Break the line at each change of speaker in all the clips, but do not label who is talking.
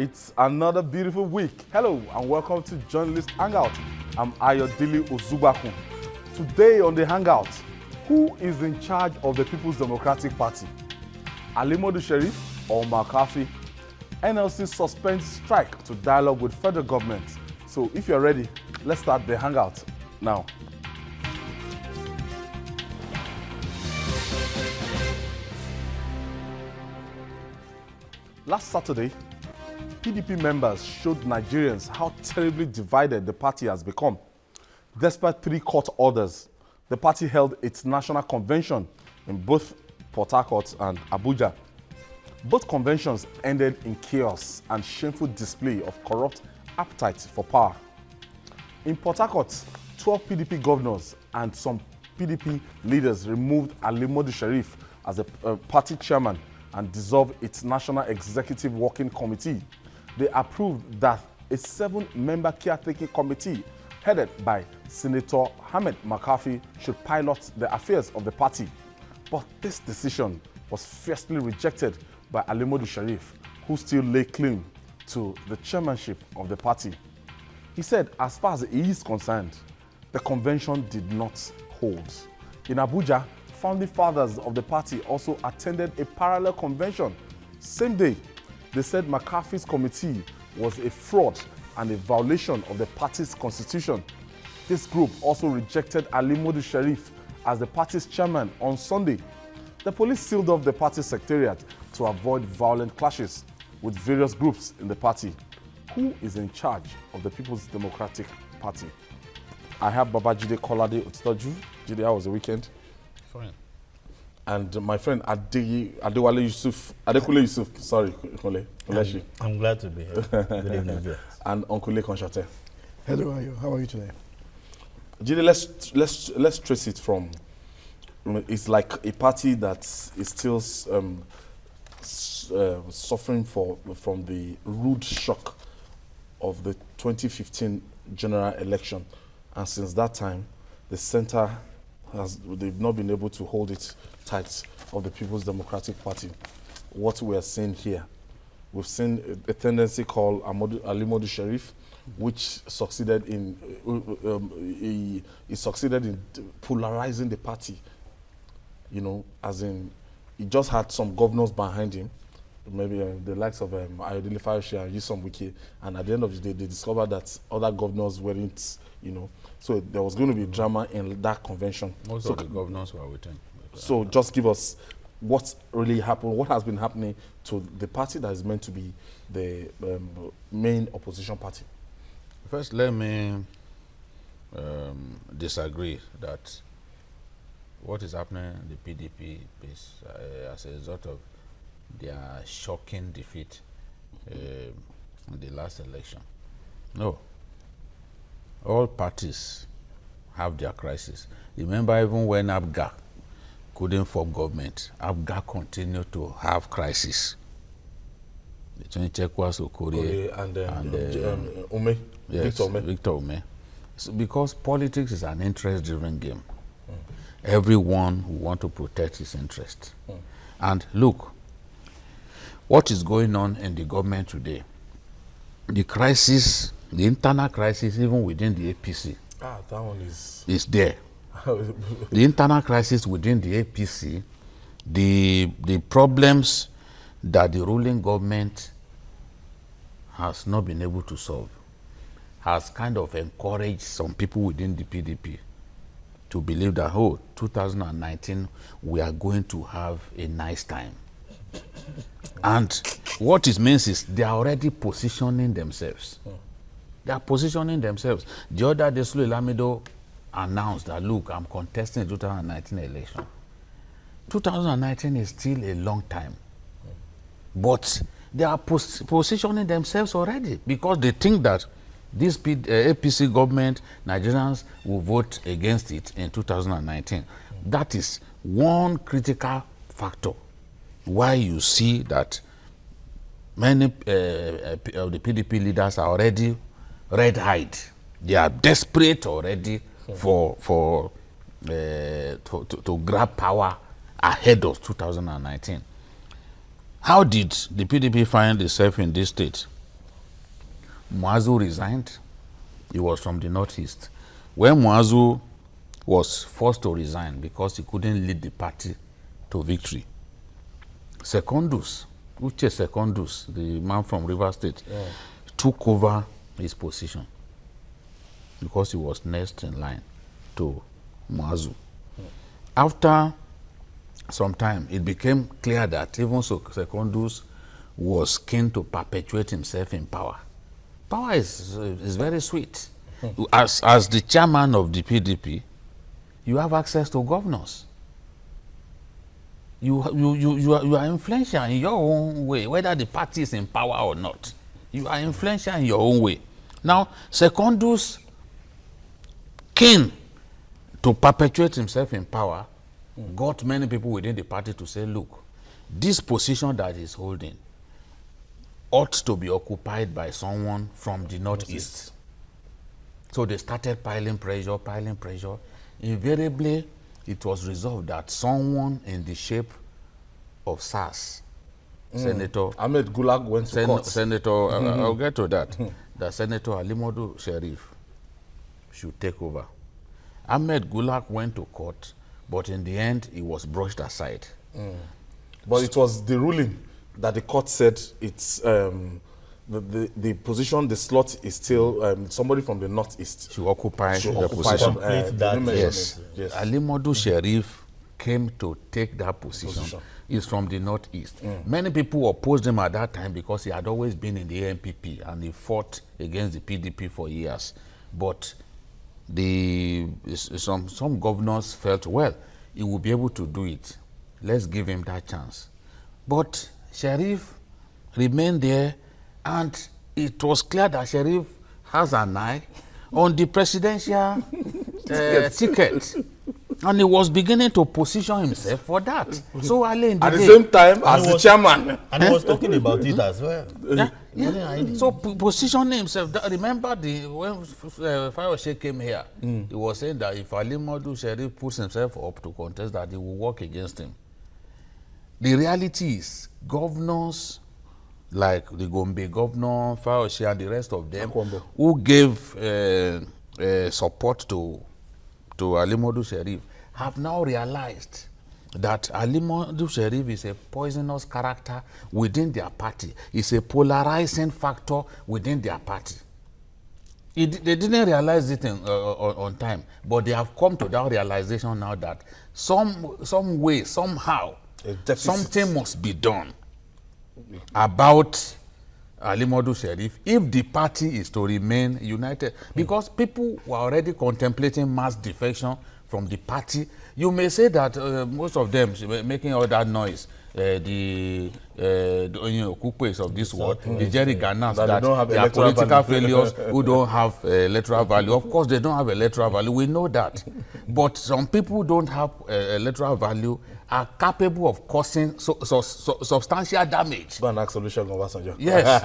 It's another beautiful week. Hello and welcome to Journalist Hangout. I'm Ayodele Ozubakun. Today on the Hangout, who is in charge of the People's Democratic Party? Modu-Sheriff or Makarfi? NLC suspends strike to dialogue with federal government. So if you're ready, let's start the Hangout now. Last Saturday, PDP members showed Nigerians how terribly divided the party has become. Despite 3 court orders, the party held its national convention in both Port Harcourt and Abuja. Both conventions ended in chaos and shameful display of corrupt appetite for power. In Port Harcourt, 12 PDP governors and some PDP leaders removed Modu-Sheriff as a party chairman and dissolved its National Executive Working Committee. They approved that a 7-member caretaking committee headed by Senator Ahmed Makarfi should pilot the affairs of the party. But this decision was fiercely rejected by Modu-Sheriff, who still lay claim to the chairmanship of the party. He said, as far as he is concerned, the convention did not hold. In Abuja, founding fathers of the party also attended a parallel convention. Same day, they said Makarfi's committee was a fraud and a violation of the party's constitution. This group also rejected Modu-Sheriff as the party's chairman on Sunday. The police sealed off the party secretariat to avoid violent clashes with various groups in the party. Who is in charge of the People's Democratic Party? I have Babajide Kolade Otitoju. Jide, how was the weekend?
Fine.
And my friend Adewale Yusuf, sorry, Kole.
I'm glad to be here. Good evening.
And Uncle Konshate.
Hello, how are you today?
Jide, let's trace it from. It's like a party that is still suffering from the rude shock of the 2015 general election, and since that time, the center they've not been able to hold it tight of the People's Democratic Party. What we are seeing here, we've seen a tendency called Modu-Sheriff, which succeeded in he succeeded in polarizing the party. You know, as in, he just had some governors behind him, maybe the likes of Ayodele Fayose and Yisom Wike, and at the end of the day, they discovered that other governors weren't, you know, so there was going to be drama in that convention.
Most of the governors were with him.
So just give us what really happened, what has been happening to the party that is meant to be the main opposition party.
First, let me disagree that what is happening in the PDP is as a result of their shocking defeat in the last election. No. All parties have their crisis. Remember, even when Abuja couldn't form government, Abuja continued to have crisis. Between Chekwas Okorie
and Ume,
yes, Victor Ume. So because politics is an interest-driven game. Everyone who wants to protect his interest. And look, what is going on in the government today, the crisis, the internal crisis even within the APC
that one is
there. The internal crisis within the APC, the problems that the ruling government has not been able to solve has kind of encouraged some people within the PDP to believe that, oh, 2019, we are going to have a nice time. And what it means is they are already positioning themselves. They are positioning themselves. The other day, Sule Lamido announced that, look, I'm contesting the 2019 election. 2019 is still a long time. But they are positioning themselves already because they think that this APC government, Nigerians will vote against it in 2019. That is one critical factor why you see that many of the PDP leaders are already red-eyed. They are desperate already to grab power ahead of 2019. How did the PDP find itself in this state? Muazu resigned. He was from the northeast. When Muazu was forced to resign because he couldn't lead the party to victory, Secondus, Uche Secondus, the man from River State, took over his position because he was next in line to Muazu. After some time, it became clear that even so, Secondus was keen to perpetuate himself in power. Power is very sweet. As the chairman of the PDP, you have access to governors. You are influential in your own way, whether the party is in power or not. You are influential in your own way. Now, Secondus, keen to perpetuate himself in power, got many people within the party to say, look, this position that he's holding ought to be occupied by someone from the northeast. So they started piling pressure. Invariably, it was resolved that someone in the shape of SAS, Senator
Ahmed Goodluck went to court.
Senator, I'll get to that, that Senator Modu-Sheriff should take over. Ahmed Goodluck went to court, but in the end, he was brushed aside.
But it was the ruling that the court said it's the position, the slot is still somebody from the northeast
to occupy the position. Yes. Ali Modu-Sheriff came to take that position. He's from the northeast. Many people opposed him at that time because he had always been in the ANPP and he fought against the PDP for years. But some governors felt, well, he will be able to do it. Let's give him that chance. But Sheriff remained there, and it was clear that Sheriff has an eye on the presidential ticket. And he was beginning to position himself for that. So at the
same time as the chairman.
And he was talking about it as well.
So positioning himself. Remember when Fayose came here, he was saying that if Ali Modu-Sheriff puts himself up to contest, that he will work against him. The reality is, governors like the Gombe governor, Fayose, and the rest of them, who gave support to Ali Modu-Sheriff, have now realized that Ali Modu-Sheriff is a poisonous character within their party. It's a polarizing factor within their party. They didn't realize it on time, but they have come to that realization now that some way, somehow, something must be done about Ali Modu-Sheriff if the party is to remain united. Because people were already contemplating mass defection from the party. You may say that most of them making all that noise, the Kukpes of this world, the Jerry Ganas, that they are political failures who don't have electoral value. Of course, they don't have electoral value. We know that. But some people who don't have electoral value are capable of causing substantial damage.
Go and ask Olusegun Obasanjo.
Yes.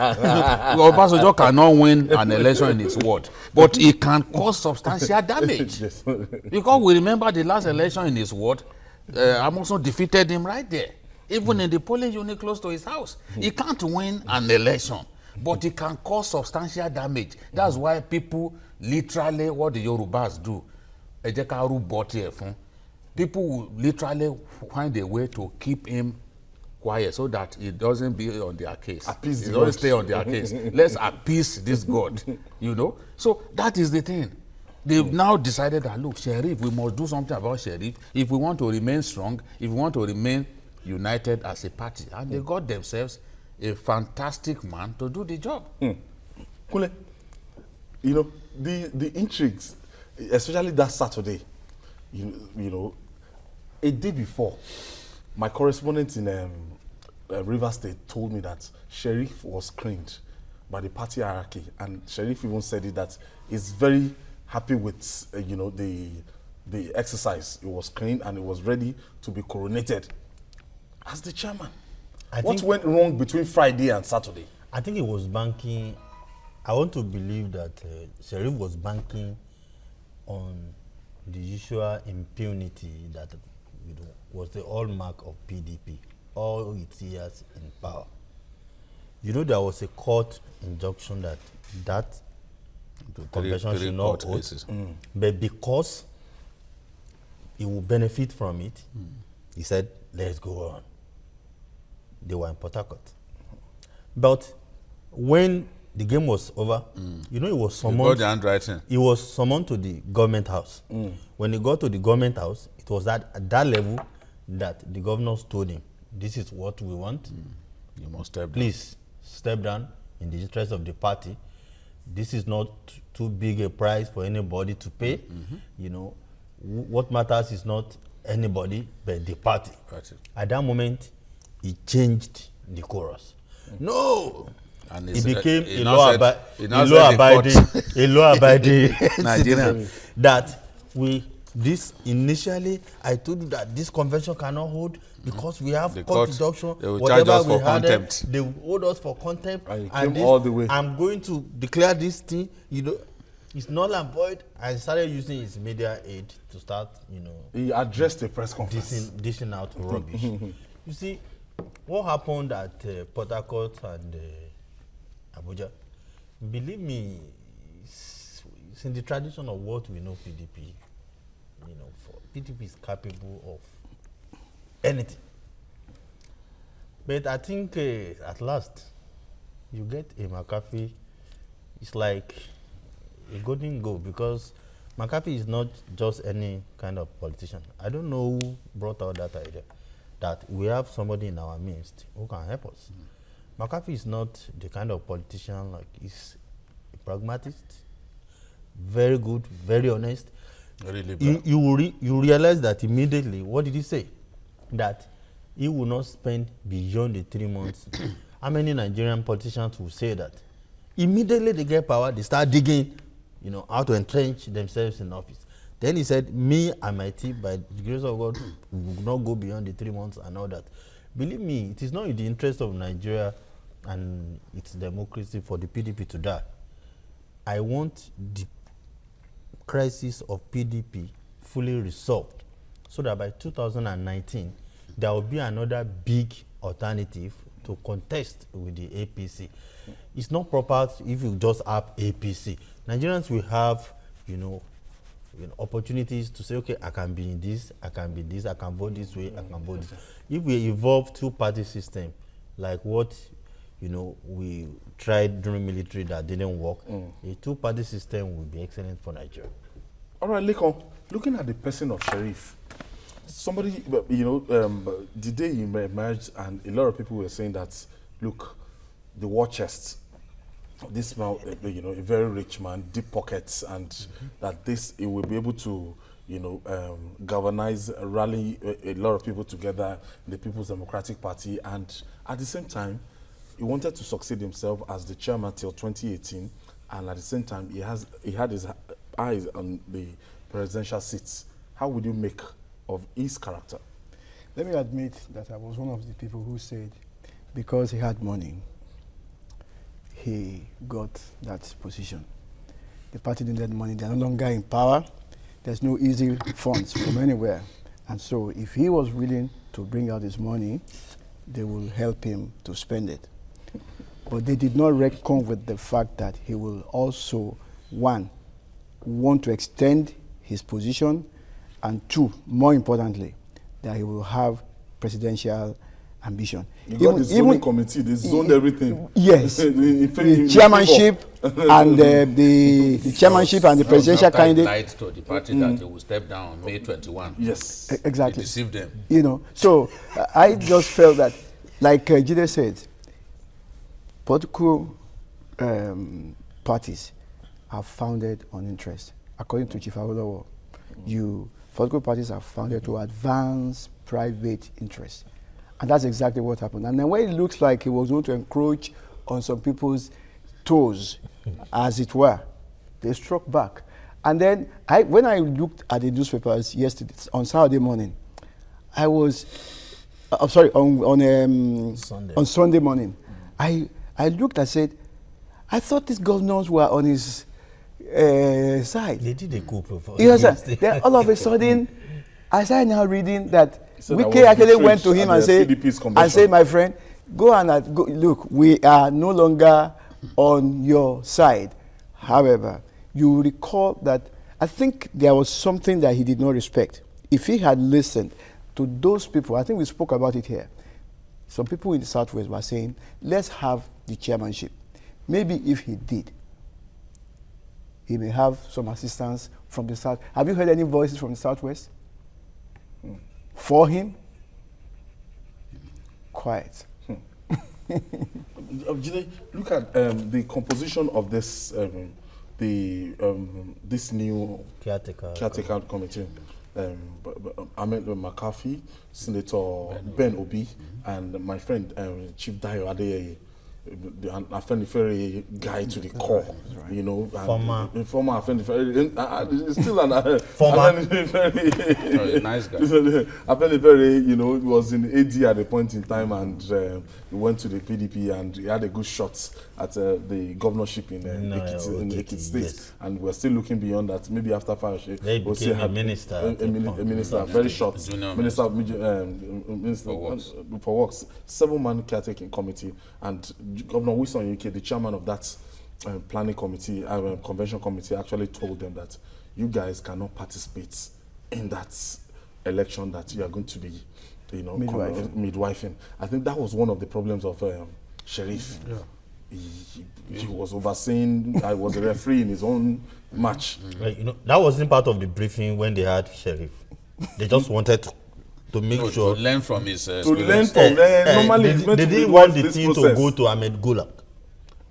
Obasanjo cannot win an election in his ward, but he can cause substantial damage.
Yes.
Because we remember the last election in his ward, Amoson defeated him right there. Even in the polling unit close to his house. He can't win an election, but he can cause substantial damage. That's why people literally, what the Yorubas do, people will literally find a way to keep him quiet so that he doesn't be on their case.
Appease
he doesn't stay on their case. Let's appease this God, you know. So that is the thing. They've now decided that, look, Sheriff, we must do something about Sheriff if we want to remain strong, if we want to remain united as a party. And they got themselves a fantastic man to do the job.
Kule, you know, the intrigues, especially that Saturday, you know, a day before, my correspondent in River State told me that Sheriff was screened by the party hierarchy, and Sheriff even said it that he's very happy with you know, the exercise. It was screened and it was ready to be coronated as the chairman. What went wrong between Friday and Saturday?
I think it was banking. I want to believe that Sheriff was banking on the usual impunity that was the hallmark of PDP all its years in power. You know, there was a court injunction that convention should not hold. But because he will benefit from it, he said, let's go on. They were in Port Harcourt. But when the game was over, you know, he was summoned. He was summoned to the government house. When he got to the government house, it was at that level that the governors told him, this is what we want.
You must step down.
Please step down in the interest of the party. This is not too big a price for anybody to pay. You know, what matters is not anybody but the party. At that moment, he changed the chorus. No! And he became a law-abiding Nigerian. That initially, I told you that this convention cannot hold because we have court deduction.
They will charge us for contempt.
They will hold us for contempt.
And this, all the way.
I'm going to declare this thing, you know, it's null and void. I started using his media aid to start, you know.
He addressed the press conference.
Dishing out rubbish. You see, what happened at Port Harcourt and Abuja, believe me, it's in the tradition of what we know PDP. You know, PDP is capable of anything. But I think at last, you get a Makarfi, it's like a golden goal, because Makarfi is not just any kind of politician. I don't know who brought out that idea, that we have somebody in our midst who can help us. Makarfi is not the kind of politician, like, he's a pragmatist, very good, very honest.
Very liberal.
You realize that immediately. What did he say? That he will not spend beyond the 3 months. How many Nigerian politicians will say that? Immediately they get power, they start digging, you know, how to entrench themselves in office. Then he said, me and my team, by the grace of God, will not go beyond the 3 months and all that. Believe me, it is not in the interest of Nigeria and its democracy for the PDP to die. I want the crisis of PDP fully resolved, so that by 2019 there will be another big alternative to contest with the APC. It's not proper if you just have APC. Nigerians will have, you know, opportunities to say, okay, I can be in this, I can be this, I can vote this way, I can vote this. If we evolve two-party system, like what, you know, we tried during military that didn't work, a two-party system will be excellent for Nigeria.
All right, Lekon, looking at the person of Sheriff, somebody, you know, the day he emerged, and a lot of people were saying that, look, the war chest, this man, you know, a very rich man, deep pockets, and that this, he will be able to, you know, galvanize, rally a lot of people together in the People's Democratic Party, and at the same time, he wanted to succeed himself as the chairman till 2018, and at the same time, he had his eyes on the presidential seats. How would you make of his character?
Let me admit that I was one of the people who said, because he had money, he got that position. The party needed money. They're no longer in power. There's no easy funds from anywhere. And so if he was willing to bring out his money, they will help him to spend it. But they did not reckon with the fact that he will also, one, want to extend his position, and two, more importantly, that he will have presidential ambition.
You got the zoning committee, they zoned everything.
Yes, the chairmanship and the chairmanship and the presidential candidate.
Lied to the party that they will step down on May 21.
Yes,
exactly.
They deceived them.
You know, so I just felt that, like Jide said, political parties are founded on interest. According to Chief Awolowo, political parties are founded to advance private interests. And that's exactly what happened. And then when it looks like he was going to encroach on some people's toes, as it were, they struck back. And then when I looked at the newspapers yesterday, on Saturday morning, I was, on Sunday morning, I looked, I said, I thought these governors were on his side.
They did a coup.
Then all of a sudden, I started now reading that Wike actually went to him and said, my friend, go and go, look, we are no longer on your side. However, you recall that I think there was something that he did not respect. If he had listened to those people, I think we spoke about it here. Some people in the Southwest were saying, let's have the chairmanship. Maybe if he did, he may have some assistance from the South. Have you heard any voices from the Southwest? For him? Quiet.
Look at the composition of this this new caretaker committee. Ahmed Makarfi, Senator Ben Obi, and my friend Chief Dayo Adeyeye, a very guy to the core, right. You know, former still an
former
very
nice guy.
Very, you know, he was in AD at a point in time, and he went to the PDP, and he had a good shot at the governorship in Ekiti State, yes. And we're still looking beyond that. Maybe after Fayose,
we'll see a minister,
a minister, very short, minister for works, 7-man caretaking committee, and Governor Wilson UK, the chairman of that planning committee, convention committee, actually told them that you guys cannot participate in that election that you are going to be, you know, midwifing. I think that was one of the problems of Sheriff. Yeah. He was overseeing. I was a referee in his own match.
Like, you know, that wasn't part of the briefing when they had Sheriff. They just wanted to make sure
to learn from his
to learn from normally
they didn't want the team to go to Ahmed Goodluck,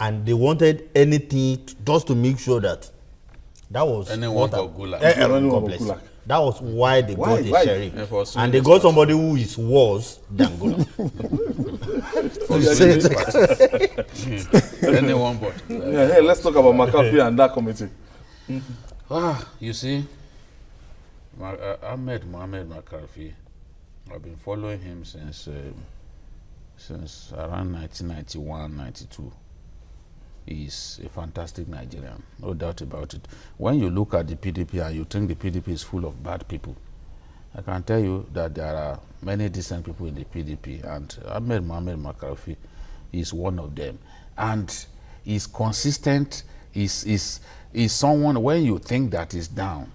and they wanted anything just to make sure that was
anyone but Goodluck.
That was why they got a sheriff, and they got somebody who is worse than Goodluck.
Anyone but.
Hey, let's talk about Makarfi and that committee.
You see, Ahmed Makarfi, I've been following him since around 1991, 92. He's a fantastic Nigerian, no doubt about it. When you look at the PDP and you think the PDP is full of bad people, I can tell you that there are many decent people in the PDP, and Ahmed Makarfi is one of them. And he's consistent, he's someone, when you think that he's down,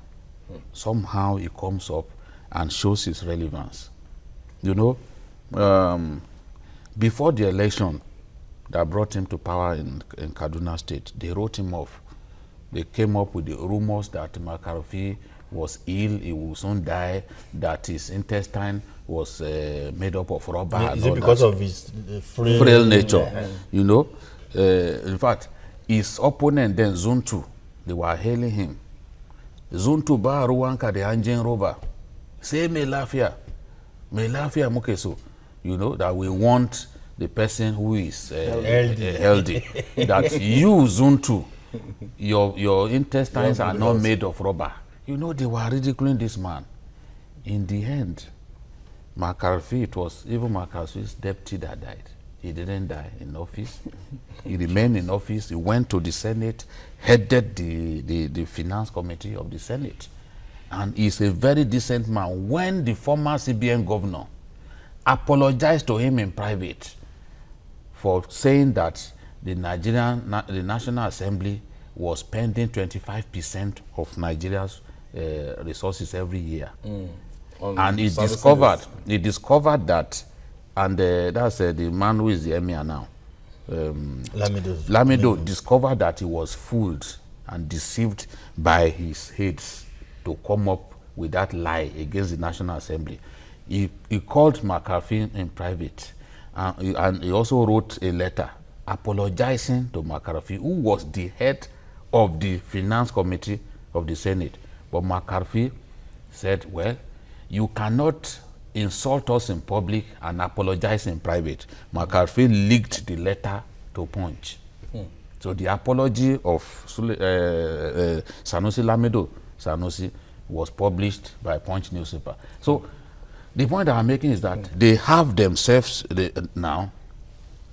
somehow he comes up and shows his relevance. You know, before the election that brought him to power in Kaduna State, they wrote him off. They came up with the rumors that Makarfi was ill, he will soon die, that his intestine was made up of rubber.
Is it because of his
frail nature? Yeah. You know, in fact, his opponent then, Zuntu, they were hailing him. Zuntu ba ruwanka de hanjin roba. Say me lafia mukeso. You know, that we want the person who is healthy. That you, Zuntu, your intestines are not made of rubber. You know, they were ridiculing this man. In the end, Makarfi, it was even Makarfi's deputy that died. He didn't die in office. He remained in office. He went to the Senate, headed the finance committee of the Senate. And he's a very decent man. When the former CBN governor apologized to him in private for saying that the National Assembly was spending 25% of Nigeria's resources every year. And he discovered that, and that's the man who is the emir now, Lamido discovered that he was fooled and deceived by his aides to come up with that lie against the National Assembly. He called Makarfi in private, and he also wrote a letter apologizing to Makarfi, who was the head of the finance committee of the Senate. But Makarfi said, well, you cannot insult us in public and apologize in private. Makarfi leaked the letter to Punch. So the apology of Sanusi Lamido Sanusi was published by Punch newspaper. So the point that I'm making is that they have themselves now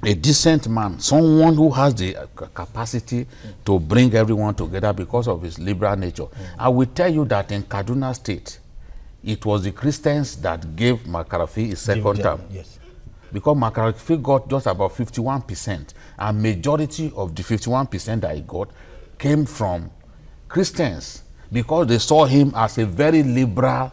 a decent man, someone who has the capacity to bring everyone together because of his liberal nature. I will tell you that in Kaduna State, it was the Christians that gave Makarfi his second term.
Yes.
because Makarfi got just about 51%, and majority of the 51% that he got came from Christians, because they saw him as a very liberal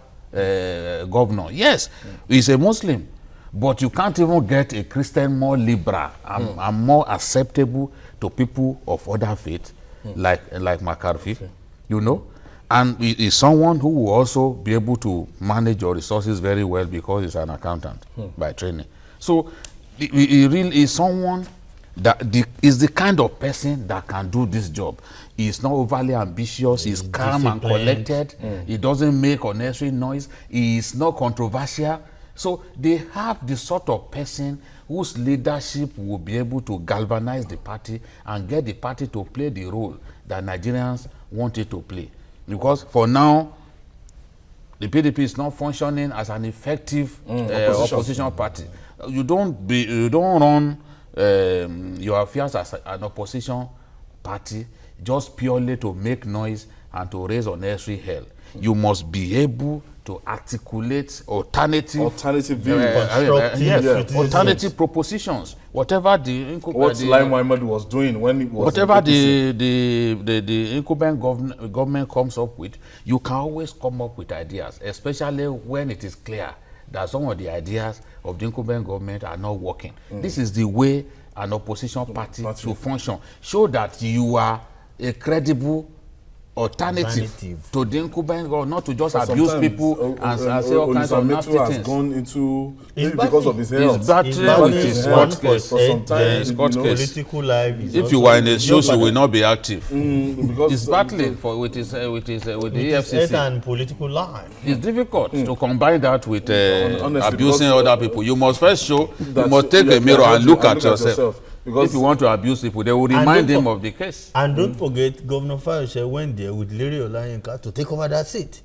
governor. Yes, he's a Muslim, but you can't even get a Christian more liberal and more acceptable to people of other faith, like Makarfi, you know. And he is someone who will also be able to manage your resources very well, because he's an accountant by training. So he really is someone that is the kind of person that can do this job. He's not overly ambitious. He's calm and collected. He doesn't make unnecessary noise. He is not controversial. So they have the sort of person whose leadership will be able to galvanize the party and get the party to play the role that Nigerians want it to play. Because for now, the PDP is not functioning as an effective opposition party. You don't run your affairs as an opposition party just purely to make noise and to raise unnecessary hell. You must be able to articulate alternative views, alternative propositions. Whatever the
what Lai Mohammed was doing when it was
whatever the incumbent government comes up with, you can always come up with ideas, especially when it is clear that some of the ideas of the incumbent government are not working. This is the way an opposition party should function. Show that you are a credible alternative to the incumbent government, not to just abuse people and say all kinds of nasty things.
Has gone into because of his health.
His battle with his court case.
Political life.
If you were in the shows, you will not be active.
Because
he's battling with the EFCC
and political life.
It's difficult to combine that with abusing other people. You must first show. You must take a mirror and look at yourself. Because if you want to abuse people, they will remind him of the case.
And don't forget, Governor Fayose went there with Larry Olayinka to take over that seat.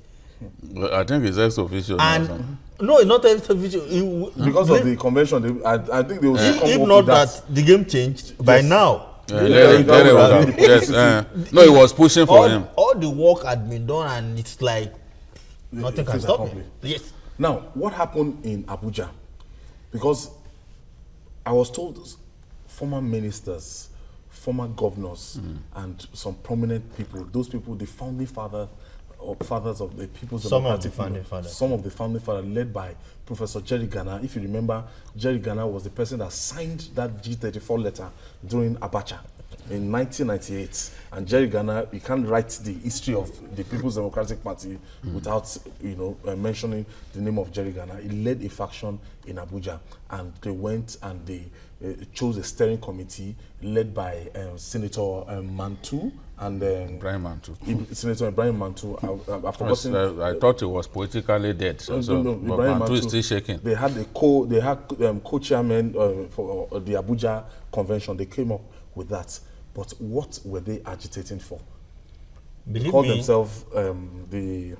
I think it's ex-official.
And no, it's not ex-official.
Because of the convention, I think they will still come
if
up
not
with
that, the game changed by now.
Yes. No, he was pushing for him.
All the work had been done, and it's like nothing can stop him. Yes.
Now, what happened in Abuja? Because I was told former ministers, former governors, and some prominent people, those people, the founding fathers of the People's Democratic Movement, some of the founding fathers led by Professor Jerry Gana. If you remember, Jerry Gana was the person that signed that G34 letter during Abacha in 1998. And Jerry Gana, you can't write the history of the People's Democratic Party without, mentioning the name of Jerry Gana. He led a faction in Abuja, and they went and they chose a steering committee led by Senator Mantu and
Ibrahim Mantu.
Senator Ibrahim Mantu.
I thought it was politically dead. So but Mantu is still shaking.
They had co-chairman for the Abuja convention. They came up with that. But what were they agitating for? They called themselves the.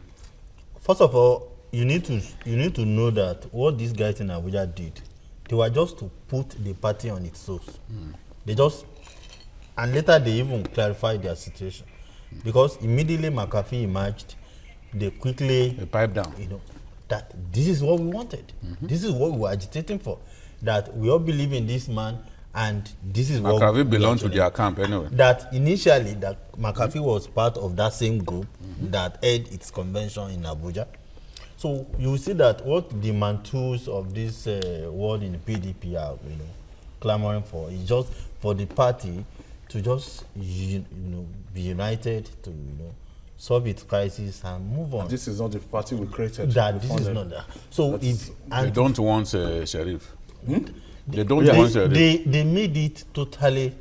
First of all, you need to know that what these guys in Abuja did, they were just to put the party on its toes. They just, and later they even clarified their situation, because immediately Makarfi emerged, they quickly
pipe down.
That this is what we wanted. This is what we were agitating for. That we all believe in this man, and this is what
Makarfi belonged to their camp anyway.
That initially, that Makarfi was part of that same group that held its convention in Abuja. So you see that what the Mantus of this world in the PDP are, clamoring for is just for the party to just, be united to, solve its crisis and move on.
This is not the party we created.
This is not that. So if
they don't want Sheriff. They don't want Sheriff.
They made it totally,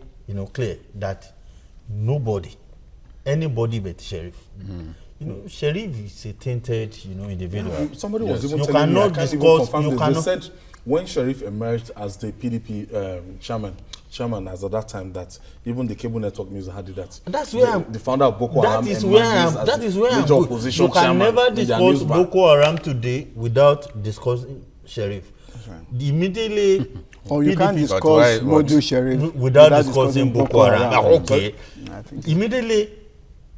clear that anybody but Sheriff. Sheriff is a tainted, individual.
Somebody was even telling me, I can't even confirm this. They said when Sheriff emerged as the PDP chairman as at that time, that even the cable network news had that.
That's where
the founder of Boko Haram.
That is where I'm good. You can never discuss Boko Haram today without discussing Sheriff. Right. Immediately,
or you can't discuss Modu-Sheriff
without discussing Boko Haram. Okay. Immediately,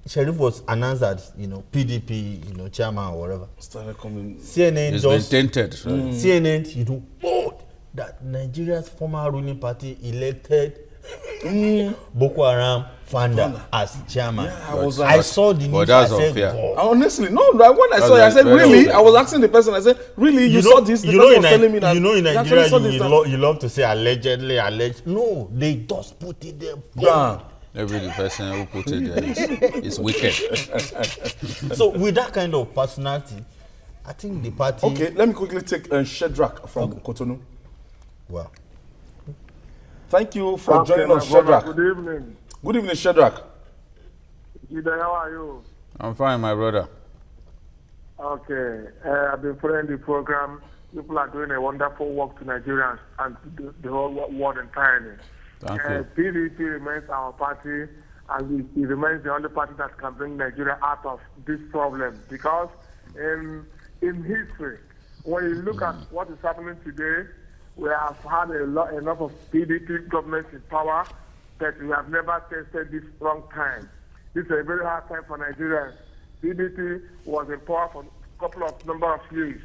Sheriff was announced as PDP chairman or whatever.
Started coming.
CNN
it's been tainted.
CNN that Nigeria's former ruling party elected Boko Haram founder as chairman.
Yeah,
I saw the news.
that's
I said,
unfair.
God.
Honestly, no. Like when I saw it, I said, really?
unfair.
I was asking the person. I said, really? You saw this? The person was telling me that.
You know, in
he
Nigeria,
actually saw this,
you love to say allegedly, alleged. No, they just put it there.
Nah.
Every person who put it there is wicked.
So with that kind of personality, I think the party.
Okay, let me quickly take Shedrack from Cotonou.
Wow.
Thank you for joining us, Shedrack.
Good evening.
Good evening, Shedrack.
Gida, how are you?
I'm fine, my brother.
Okay. I've been following the program. People are doing a wonderful work to Nigerians and to the whole world entirely.
Thank you.
PDP remains our party, and it remains the only party that can bring Nigeria out of this problem. Because in history, when you look at what is happening today, we have had enough of PDP governments in power that we have never tasted this strong time. This is a very hard time for Nigerians. PDP was in power for a number of years.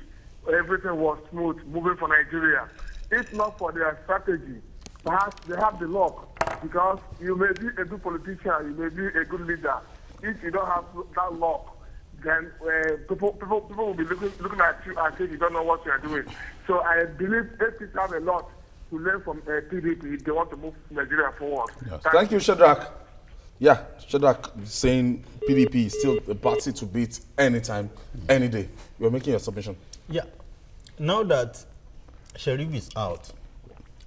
Everything was smooth, moving for Nigeria. If not for their strategy, perhaps they have the luck, because you may be a good politician, you may be a good leader. If you don't have that luck, then people will be looking at you as if you don't know what you are doing. So I believe APC have a lot to learn from PDP if they want to move Nigeria forward.
Yes. Thank you, Shedrack. Yeah, Shedrack saying PDP is still the party to beat anytime, any day. You're making your submission.
Yeah. Now that Sheriff is out,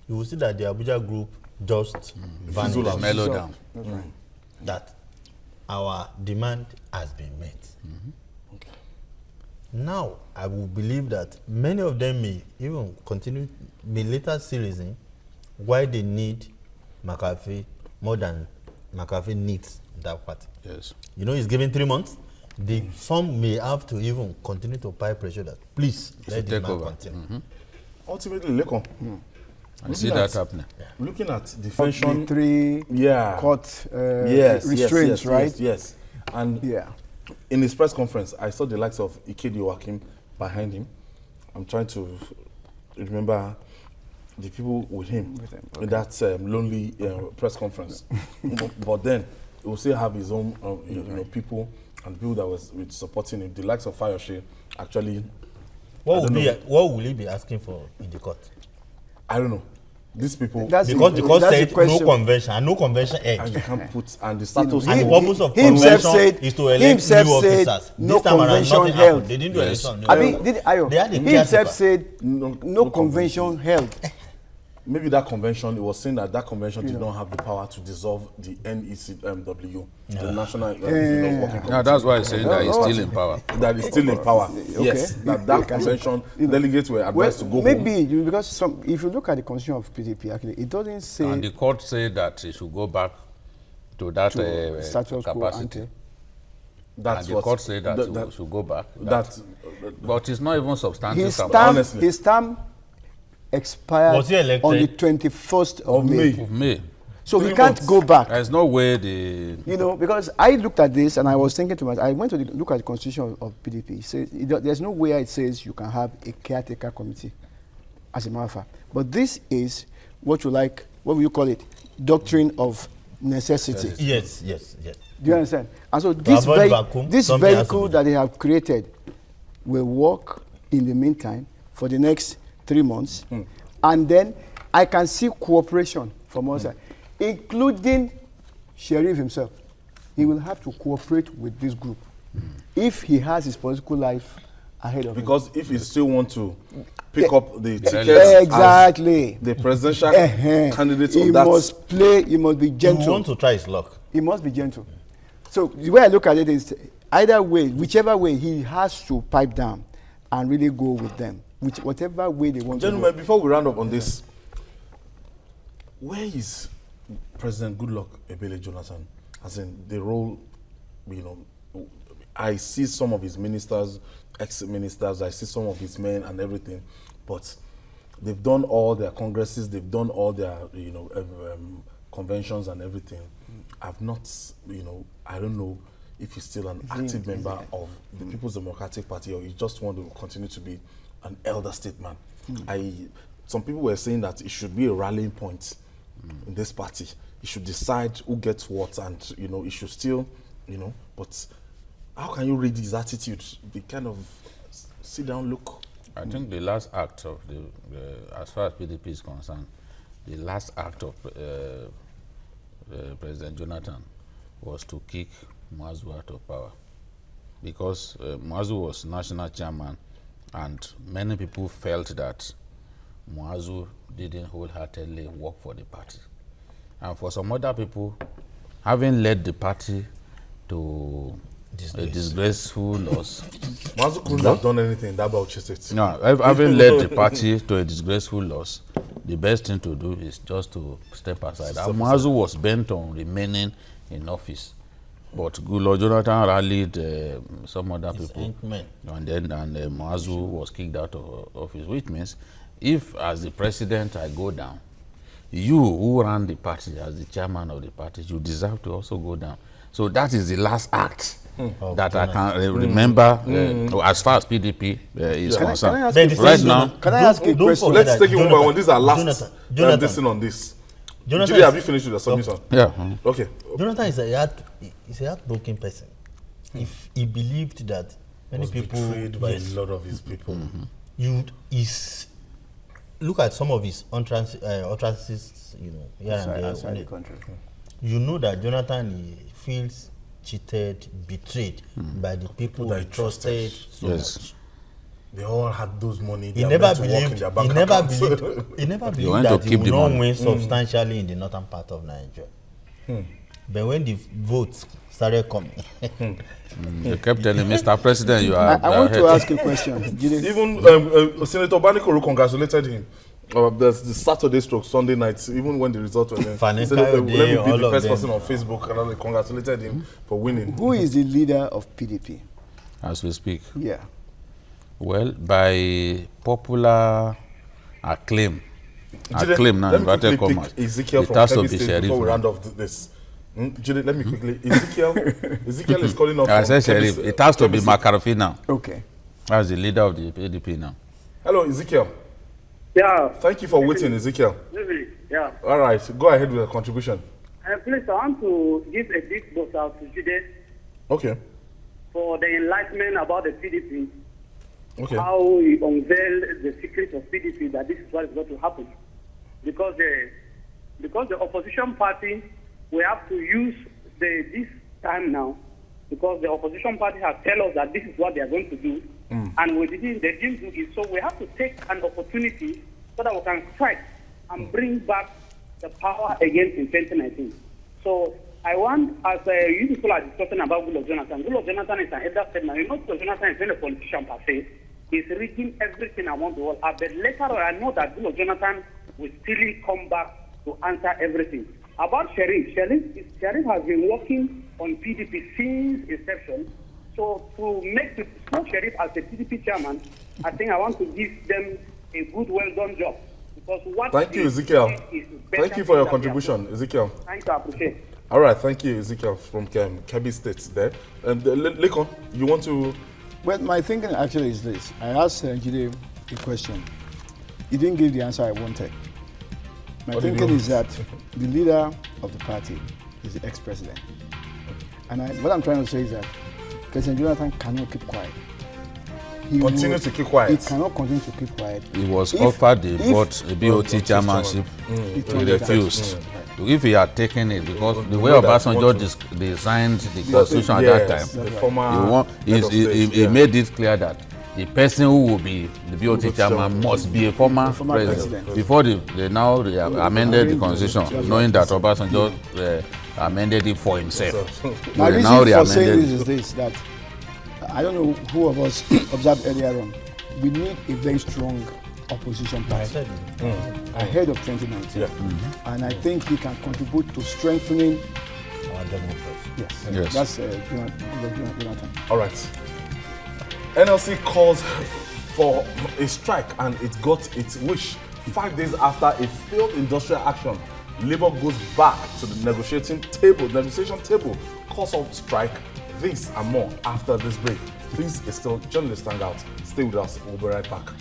you will see that the Abuja group just vanished.
Mellow down.
That's right.
That our demand has been met.
Okay.
Now, I will believe that many of them may even may later see reason why they need Makarfi more than Makarfi needs that party.
Yes.
You know, he's given 3 months. Some may have to even continue to apply pressure that, please, let this man continue.
Ultimately, Lekon,
I see that happening.
looking at the function,
Three court restraints, right?
Yes. And in his press conference, I saw the likes of Ikedi Joachim behind him. I'm trying to remember the people with him in that lonely press conference. but then he will still have his own people and people that was supporting him. The likes of Fayoshe actually.
What will he be asking for in the court?
I don't know. These people,
because the court said no convention, and no convention ends.
and you can't put and the status.
And the purpose of convention is to elect new officers.
No
this time around,
convention
nothing
held.
happened. They didn't do election.
I mean, he himself said
no
convention held.
Maybe that convention, it was saying that convention did not have the power to dissolve the NECMW, the National Working Committee.
Now that's why he's saying that he's still in power.
That is still in power. Yes, that convention, delegates were advised to go home.
Maybe because if you look at the constitution of PDP, actually, it doesn't say.
And the court said that he should go back to that capacity.
That's
and the court said that he should go back. But it's not even substantive.
Honestly.
His term expired
Was he elected?
on the 21st of May.
Of May.
So he can't go back.
There's no way the...
You know, because I looked at this and I was thinking to myself, I went to look at the constitution of PDP. It says, there's no way it says you can have a caretaker committee, as a matter of fact. But this is what will you call it? Doctrine of necessity.
Yes.
Do you understand? And so this vehicle that they have created will work in the meantime for the next 3 months. And then I can see cooperation from us, including Sheriff himself. He will have to cooperate with this group if he has his political life ahead of him.
Because if he still want to pick up the tickets
exactly
the presidential candidates of that,
he must be gentle.
He wants to try his luck.
He must be gentle. So the way I look at it is, either way, whichever way, he has to pipe down and really go with them, whatever way they want.
Gentlemen, before we round up on this, where is President Goodluck Jonathan? As in the role, I see some of his ministers, ex-ministers, I see some of his men and everything, but they've done all their congresses, they've done all their, conventions and everything. I've not, I don't know if he's still an active member of the People's Democratic Party or he just want to continue to be an elder statesman. some people were saying that it should be a rallying point in this party. It should decide who gets what, and you know, it should still, you know. But how can you read his attitude? The kind of sit down look.
I think the last act of as far as PDP is concerned, the last act of President Jonathan was to kick Muazu out of power, because Muazu was national chairman, and many people felt that Muazu didn't wholeheartedly work for the party. And for some other people, having led the party to a disgraceful loss.
Muazu couldn't have done anything in that Bauchi State.
No, having led the party to a disgraceful loss, the best thing to do is just to step aside. And Muazu was bent on remaining in office, but Goodluck Jonathan rallied some other people, and then Muazu was kicked out of office, which means if, as the president, I go down, you who ran the party as the chairman of the party, you deserve to also go down. So that is the last act that I can remember as far as PDP is concerned.
Can I ask a question?
Let's take it one by one. These are last
Jonathan.
listen on this.
Jonathan,
Julie, have you finished with the submission?
Yeah.
Okay.
Jonathan is a heartbroken person. If he believed that many people
betrayed by a lot of his people.
Look at some of his utterances, you know, here and there.
Outside the country.
You know that Jonathan feels cheated, betrayed by the people
that
he
he
trusted so
Yes.
much.
They all had those money.
He never believed that he would not win substantially in the northern part of Nigeria. But when the votes started coming,
They kept telling Mr. President, you are.
I want to ask a question.
Even Senator Banikoro congratulated him. There's the Saturday/Sunday nights, even when the result was in. Let me be the first person on Facebook, and they congratulated him for winning.
Who is the leader of PDP?
As we speak.
Yeah.
Well, by popular acclaim. Now, inverted commas.
Ezekiel from Kebbi State before we round off this. Judy, let me quickly. Ezekiel is calling off.
I said Sheriff. It has to be Makarfi now.
Okay.
As the leader of the PDP now.
Hello, Ezekiel.
Yeah.
Thank you for waiting, Ezekiel.
Yeah.
All right, go ahead with the contribution.
Please, I want to give a big shout out to Jude
Okay.
for the enlightenment about the PDP.
Okay.
How he unveiled the secret of PDP, that this is what is going to happen. Because the opposition party, we have to use this time now, because the opposition party has tell us that this is what they are going to do, and they didn't do it. So we have to take an opportunity so that we can fight and bring back the power again in 2019. So I want, as you people are discussing about Goodluck Jonathan. Goodluck Jonathan is an elder statesman. You know, Goodluck Jonathan is not a politician per se. He's reading everything around the world. But later on, I know that Goodluck Jonathan will still come back to answer everything. About Sheriff has been working on PDP since inception. So to make the small Sheriff as the PDP chairman, I think I want to give them a good, well done job. Because what
thank you, Ezekiel. Thank you for your contribution, Ezekiel.
Thank you, I appreciate it.
All right, thank you, Ezekiel from Kebbi State there. And Lekon, you want to?
Well, my thinking actually is this. I asked Jide a question. He didn't give the answer I wanted. My thinking is that the leader of the party is the ex-president. And what I'm trying to say is that President Jonathan cannot keep quiet. He cannot continue to keep quiet.
He was offered a BOT chairmanship. He refused. If he had taken it, because the way Obasanjo designed the constitution at that time, he made it clear that the person who will be the BOT chairman must be a former president. Before they now amended the constitution, knowing that Obasanjo amended it for himself.
My reason for saying this is this, that I don't know who of us observed earlier on, we need a very strong opposition party ahead of 2019. Yeah. And I think he can contribute to strengthening
our democracy.
Yes. That's Jonathan.
All right. NLC calls for a strike and it got its wish. 5 days after a failed industrial action, Labour goes back to the negotiation table. Cause of strike, this and more after this break. Please, it's still Journalist Hangout. Stay with us. We'll be right back.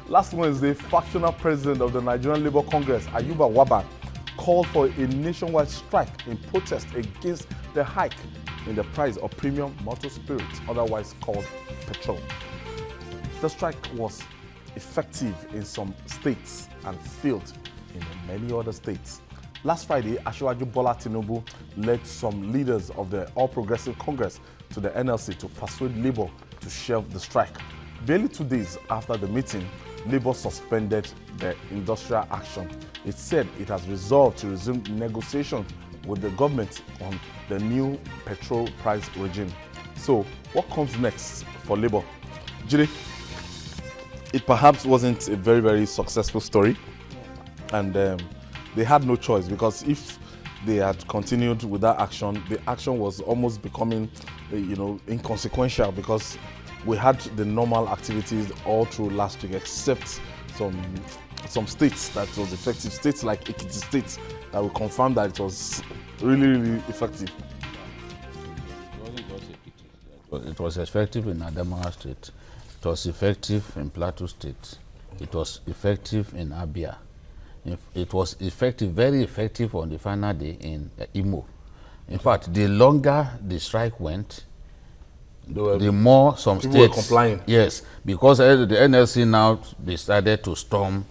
Last Wednesday, factional president of the Nigerian Labour Congress, Ayuba Waba, called for a nationwide strike in protest against the hike in the price of premium motor spirits, otherwise called petrol. The strike was effective in some states and failed in many other states. Last Friday, Asiwaju Bola Tinubu led some leaders of the All Progressive Congress to the NLC to persuade Labour to shelve the strike. Barely 2 days after the meeting, Labour suspended the industrial action. It said it has resolved to resume negotiations with the government on the new petrol price regime. So, what comes next for Labour? Jide, it perhaps wasn't a very, very successful story, and they had no choice, because if they had continued with that action, the action was almost becoming, inconsequential, because we had the normal activities all through last week, except some states that was effective. States like Ekiti State that will confirm that it was really, really effective.
It was effective in Adamawa State. It was effective in Plateau State. It was effective in Abia. It was effective, very effective on the final day in Imo. In fact, the longer the strike went, the more some states
were complying.
Yes, because the NLC now decided to storm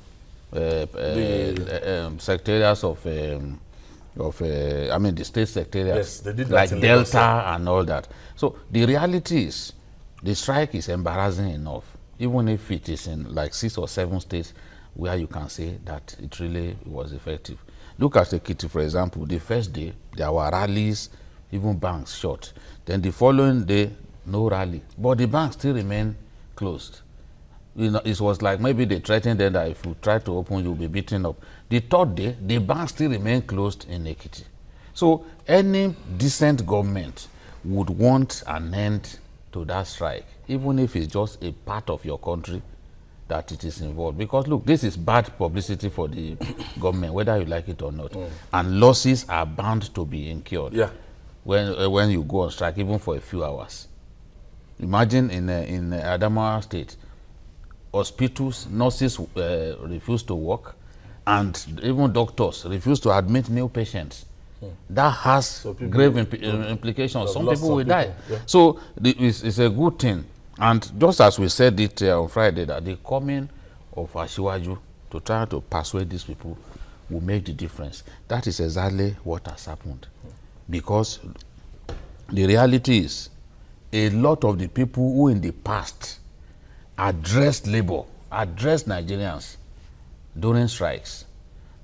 secretariats of the state secretariats,
yes, they did that
like
in
Delta
Lagos,
and all that. So the reality is, the strike is embarrassing enough, even if it is in like 6 or 7 states where you can say that it really was effective. Look at Ekiti, for example. The first day, there were rallies, even banks shut. Then the following day, no rally. But the banks still remain closed. It was like maybe they threatened them that if you try to open, you'll be beaten up. The third day, the banks still remain closed in Ekiti. So any decent government would want an end to that strike, even if it's just a part of your country that it is involved. Because look, this is bad publicity for the government, whether you like it or not. And losses are bound to be incurred when you go on strike, even for a few hours. Imagine in Adamawa State, hospitals, nurses refuse to work, and even doctors refuse to admit new patients. That has grave implications. Some people will die. Yeah. So it's a good thing. And just as we said it on Friday, that the coming of Asiwaju to try to persuade these people will make the difference. That is exactly what has happened. Because the reality is, a lot of the people who in the past addressed labor, addressed Nigerians during strikes,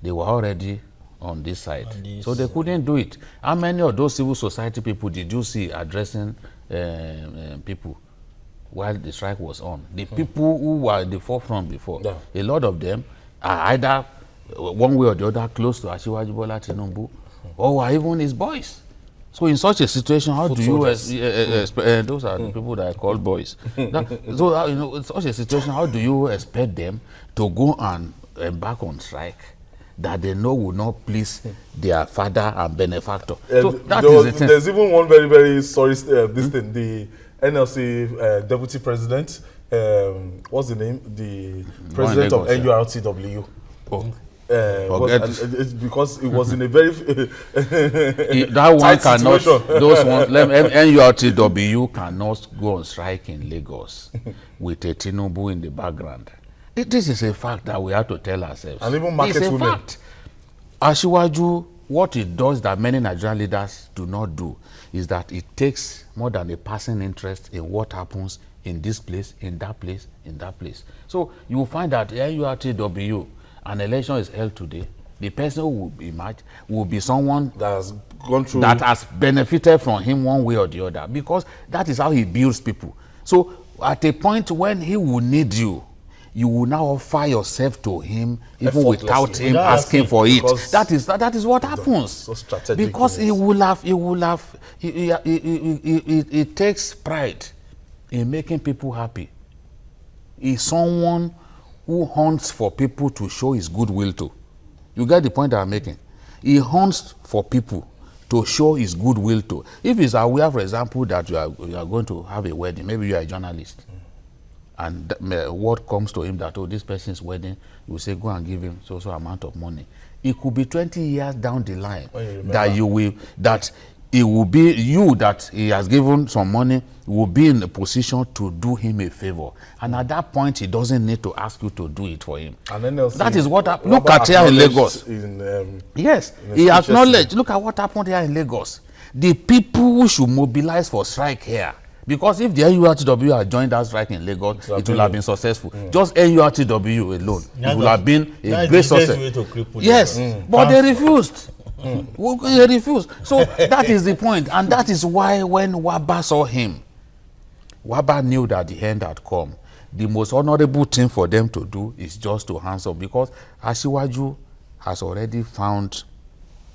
they were already on this side. So they couldn't do it. How many of those civil society people did you see addressing people while the strike was on? The people who were in the forefront before, a lot of them are either one way or the other close to Asiwaju Bola Tinubu, or are even his boys. So in such a situation, how do you those are the people that I call boys. So in such a situation, how do you expect them to go and embark on strike that they know will not please their father and benefactor? So that is the thing.
There's even one very, very sorry this thing. The NLC deputy president, what's the name? The president of NURTW. Because it was in a very
that one cannot situation. Those ones NURTW cannot go on strike in Lagos with a Tinubu in the background. This is a fact that we have to tell ourselves.
And even market women.
Fact. Asiwaju, what it does that many Nigerian leaders do not do is that it takes more than a passing interest in what happens in this place, in that place, in that place. So you will find that NURTW, an election is held today, the person who will emerge will be someone
that has gone through,
that has benefited from him one way or the other, because that is how he builds people. So at a point when he will need you, you will now offer yourself to him even without him asking for it. That is what happens.
So
because he takes pride in making people happy. He's someone who hunts for people to show his goodwill to. You get the point I'm making? He hunts for people to show his goodwill to. If he's aware, for example, that you are going to have a wedding, maybe you are a journalist, and word comes to him that, oh, this person's wedding, you say, go and give him so amount of money. It could be 20 years down the line that it will be you that he has given some money will be in a position to do him a favor, and at that point he doesn't need to ask you to do it for him.
And NLC,
that is what happened. Look at here in Lagos. Yes, he acknowledged. Look at what happened here in Lagos. The people who should mobilize for strike here, because if the NURTW had joined that strike in Lagos, it will have been successful. Just NURTW alone, it would have been a great success. Yes, but they refused. They refused. So that is the point, and that is why when Waba saw him, Waba knew that the end had come. The most honorable thing for them to do is just to hands up, because Asiwaju has already found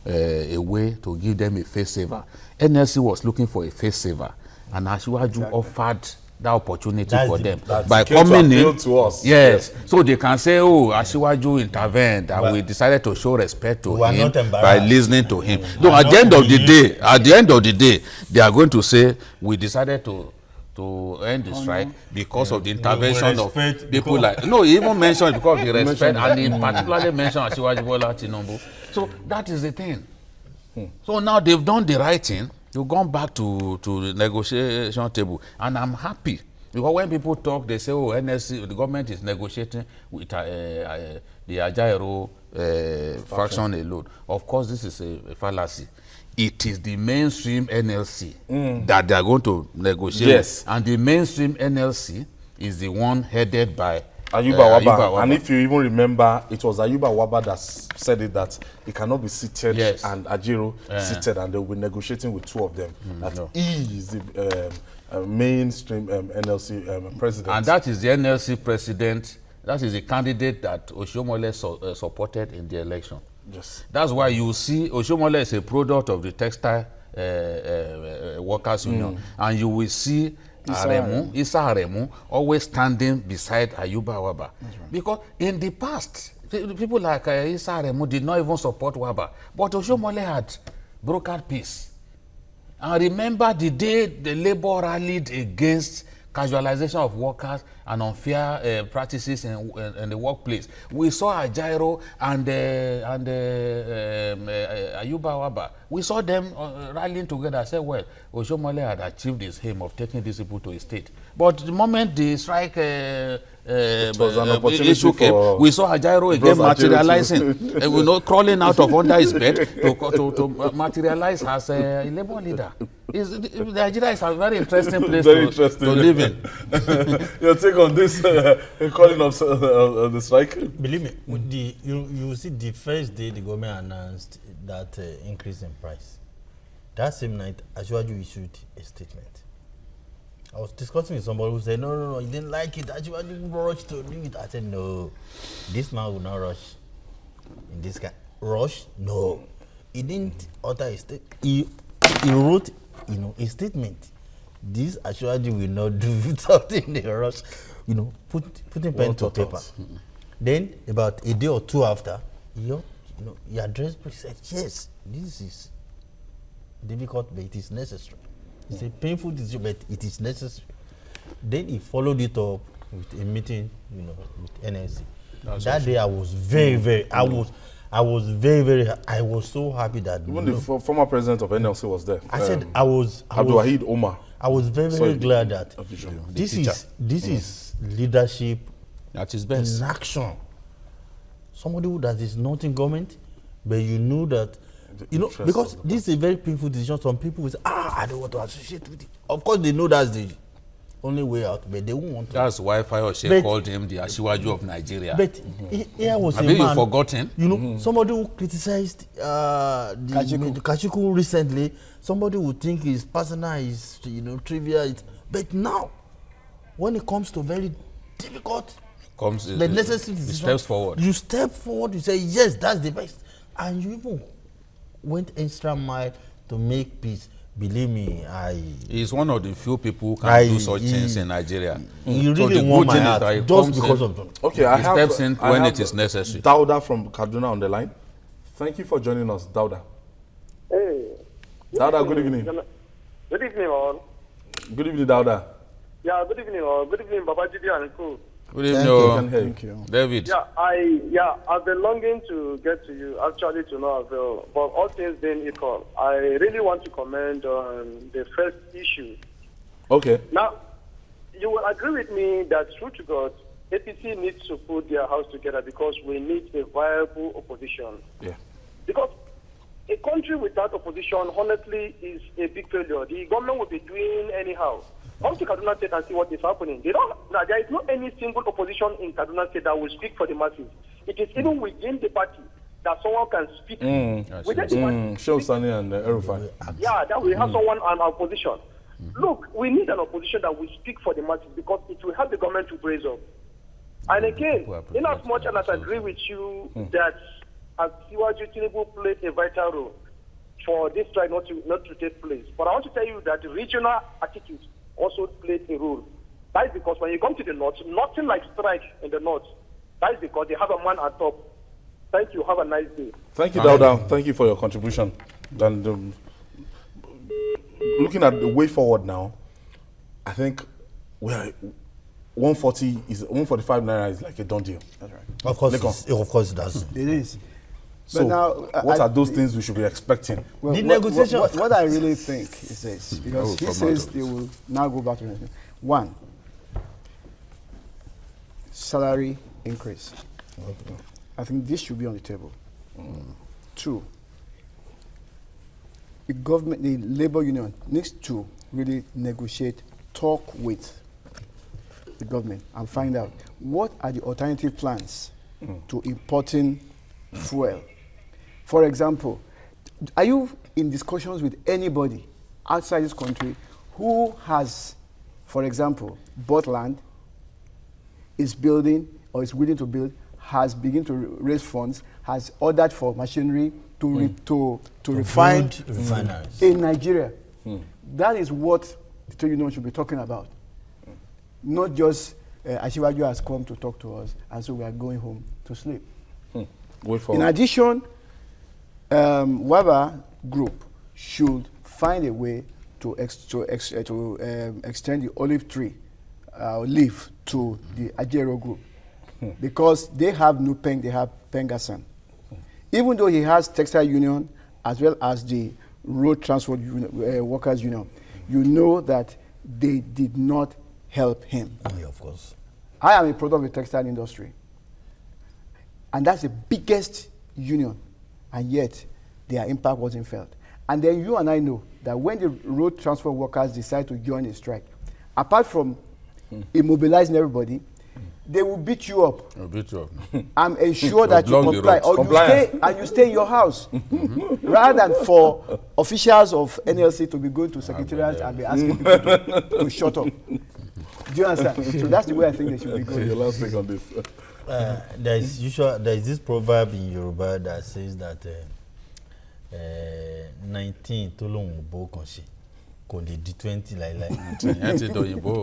a way to give them a face saver. NLC was looking for a face saver, and Asiwaju offered that opportunity for them by coming in
to us.
Yes, so they can say, oh, Asiwaju intervened, and we decided to show respect to him by listening to him. No, at the end of the day, they are going to say, we decided to end the strike because of the intervention of people like, no, he even mentioned because of the respect, and he particularly mentioned Asiwaju Bola Tinubu. So that is the thing. So now they've done the right thing. You've gone back to the negotiation table, and I'm happy, because when people talk, they say, oh, NSC, the government is negotiating with the Ajaero faction alone. Of course, this is a fallacy. It is the mainstream NLC that they are going to negotiate.
Yes.
And the mainstream NLC is the one headed by
Ayuba Waba. And if you even remember, it was Ayuba Waba that said it, that it cannot be seated and Ajero seated, and they will be negotiating with two of them. He is the mainstream NLC president.
And that is the NLC president. That is the candidate that Oshiomhole supported in the election.
Yes.
That's why you see Oshiomhole is a product of the textile workers union, and you will see Isa Aremu always standing beside Ayuba Waba. Right. Because in the past, people like Isa Aremu did not even support Waba, but Oshiomhole had brokered peace. And remember the day the labor rallied against casualization of workers and unfair practices in the workplace. We saw Ajaero and Ayuba Waba. We saw them rallying together and said, well, Oshiomhole had achieved his aim of taking these people to a state. But the moment the strike issue came, we saw Ajaero again materializing, crawling out of under his bed to materialize as a labor leader. Nigeria is a very interesting place to live in.
Your take on this calling of the strike?
Believe me, you see the first day the government announced that increase in price. That same night, Asiwaju issued a statement. I was discussing with somebody who said, no, he didn't like it. Asiwaju rushed to do it. I said, no, this man will not rush. In this guy, rush? No. He didn't utter a statement. He wrote, a statement. This Asiwaju will not do something in a rush. Putting pen to paper. Then, about a day or two after, he addressed, he said, yes, this is difficult, but it is necessary. It's a painful decision, but it is necessary. Then he followed it up with a meeting, with NSC. That day I was very, I was so happy that
even the former president of NLC was there.
I said I was
Abdulwahid Omar.
I was very glad that this is leadership
at its best
in action. Somebody who that is not in government, but you know that because this is a very painful decision. Some people will say, I don't want to associate with it. Of course, they know that's the only way out, but they won't want to.
That's why Fayose called him the Asiwaju of Nigeria.
But here was
Have
a man.
you forgotten?
Somebody who criticized the Kachiku recently. Somebody who think his personal is trivial. But now, when it comes to very difficult, the necessary
steps forward.
You step forward. You say yes, that's the best, and you even went extra mile to make peace. Believe me,
he's one of the few people who can do such things in Nigeria.
He really won my heart just because of them.
Okay,
he steps in when it is necessary.
Dauda from Kaduna on the line. Thank you for joining us, Dauda.
Hey.
Dauda, good evening.
Good evening, all.
Good evening, Dauda.
Yeah, good evening, Babajide and Co.
Good evening,
Thank you.
David.
I've been longing to get to you, actually, to no avail. But all things being equal, I really want to comment on the first issue.
Okay.
Now, you will agree with me that, true to God, APC needs to put their house together because we need a viable opposition.
Yeah.
Because a country without opposition, honestly, is a big failure. The government will be doing anyhow. Come to Kaduna State and see what is happening. There is not any single opposition in Kaduna State that will speak for the masses. It is even within the party that someone can speak. Within the party.
Show Sani and Erufai.
Yeah, that we have someone on our opposition. Look, we need an opposition that will speak for the masses because it will help the government to brace up. And again, in as much as I agree with you that Asiwaju Tinubu played a vital role for this strike not to take place, but I want to tell you that the regional attitude also played a role. That is because when you come to the north, nothing like strike in the north. That is because they have a man at top. Thank you. Have a nice day.
Thank you, Dauda. Thank you for your contribution. And looking at the way forward now, I think we are 145 naira is like a done deal.
That's right.
Of course it does.
It is.
So,
But now,
what are those things we should be expecting?
Well,
The negotiation.
What I really think is this, because he says they will now go back to the one, salary increase. I think this should be on the table. Two, the government, the labor union needs to really negotiate, talk with the government and find out what are the alternative plans to importing fuel. For example, are you in discussions with anybody outside this country who has, for example, bought land, is building or is willing to build, has begun to raise funds, has ordered for machinery to refine
refineries
in Nigeria? That is what the trade union should be talking about. Not just Asiwaju has come to talk to us, and so we are going home to sleep. In addition, WABA group should find a way to extend the olive tree leaf to the Ajero group because they have Nupeng, they have Pengasan. Even though he has textile union as well as the road transport workers union, you know that they did not help him.
Yeah, of course.
I am a product of the textile industry, and that's the biggest union, and yet their impact wasn't felt. And then you and I know that when the road transport workers decide to join a strike, apart from immobilizing everybody, they will beat you up.
I'll beat you up.
I'm ensured that you comply, or you stay in your house, rather than for officials of NLC to be going to secretariat and be asking people to shut up. Do you understand? So that's the way I think they should be going.
Your last take on this.
There is this proverb in Yoruba that says that 19 tó lóun bó kan ṣe kò lè di 20 láíláí.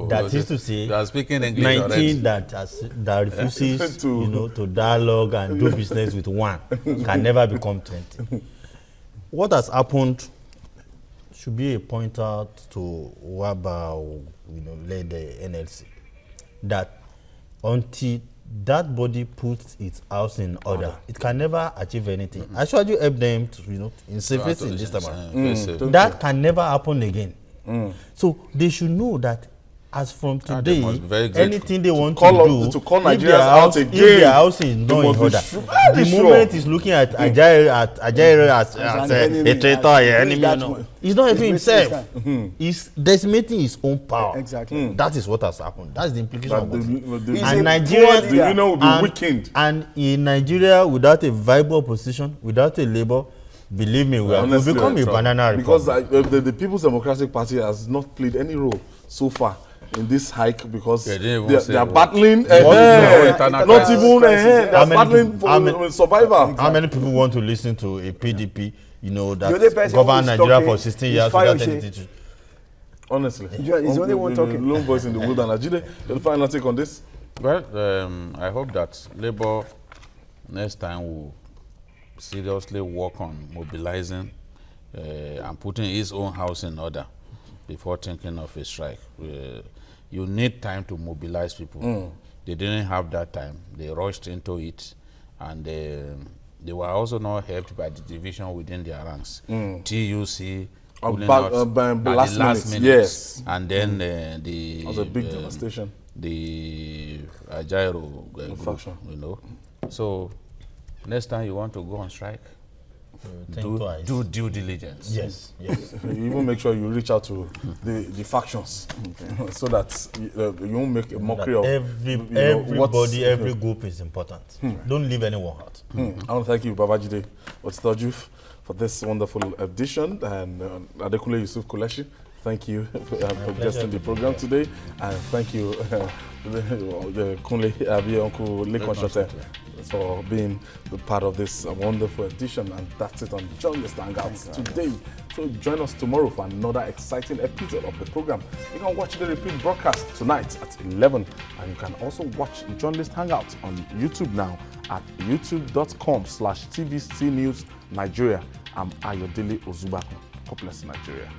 That is to say, 19 that refuses to dialogue and do business with one can never become 20. What has happened should be a point out to WABA or led the NLC that until that body puts its house in order, it can never achieve anything. I showed you help them to in safety in this time. That can never happen again. So they should know that as from today, anything they want to do,
call Nigerians out again,
if their house is not in order, the moment is looking at Ajaero as a traitor, enemy. He's not helping himself. He's decimating his own power.
Exactly.
That is what has happened. That's the implication of what
and Nigerians, the union will be weakened.
And in Nigeria, without a viable opposition, without a labor, believe me, we will become a banana
because
republic.
the People's Democratic Party has not played any role so far in this hike because they are battling not even they're battling for survival.
How many people want to listen to a PDP, that governed Nigeria for 16 years without anything to...
Honestly.
He's the only one talking.
Lone voice in the wilderness. Jide, your final take on this?
Well, I hope that Labour next time will seriously work on mobilizing and putting his own house in order. before thinking of a strike. You need time to mobilize people. They didn't have that time. They rushed into it, and they were also not helped by the division within their ranks. TUC pulling out at the last minute,
yes.
and then the
was a big devastation.
The Ajaero
faction,
you know. So next time you want to go on strike, do due diligence.
Yes, yes.
You even make sure you reach out to the factions, so that you won't make a mockery of
everybody. Every group is important. Don't leave anyone out.
I want to thank you, Babajide Otitoju, for this wonderful edition, and Adekunle Yusuf Kuleshi. Thank you for guesting the program today, and thank you, Kunle Uncle Lekon for being the part of this wonderful edition. And that's it on Journalist Hangouts today. So join us tomorrow for another exciting episode of the program. You can watch the repeat broadcast tonight at 11, and you can also watch Journalist Hangouts on YouTube now at youtube.com/TVC News Nigeria. I'm Ayodele Ozubakun. God bless Nigeria.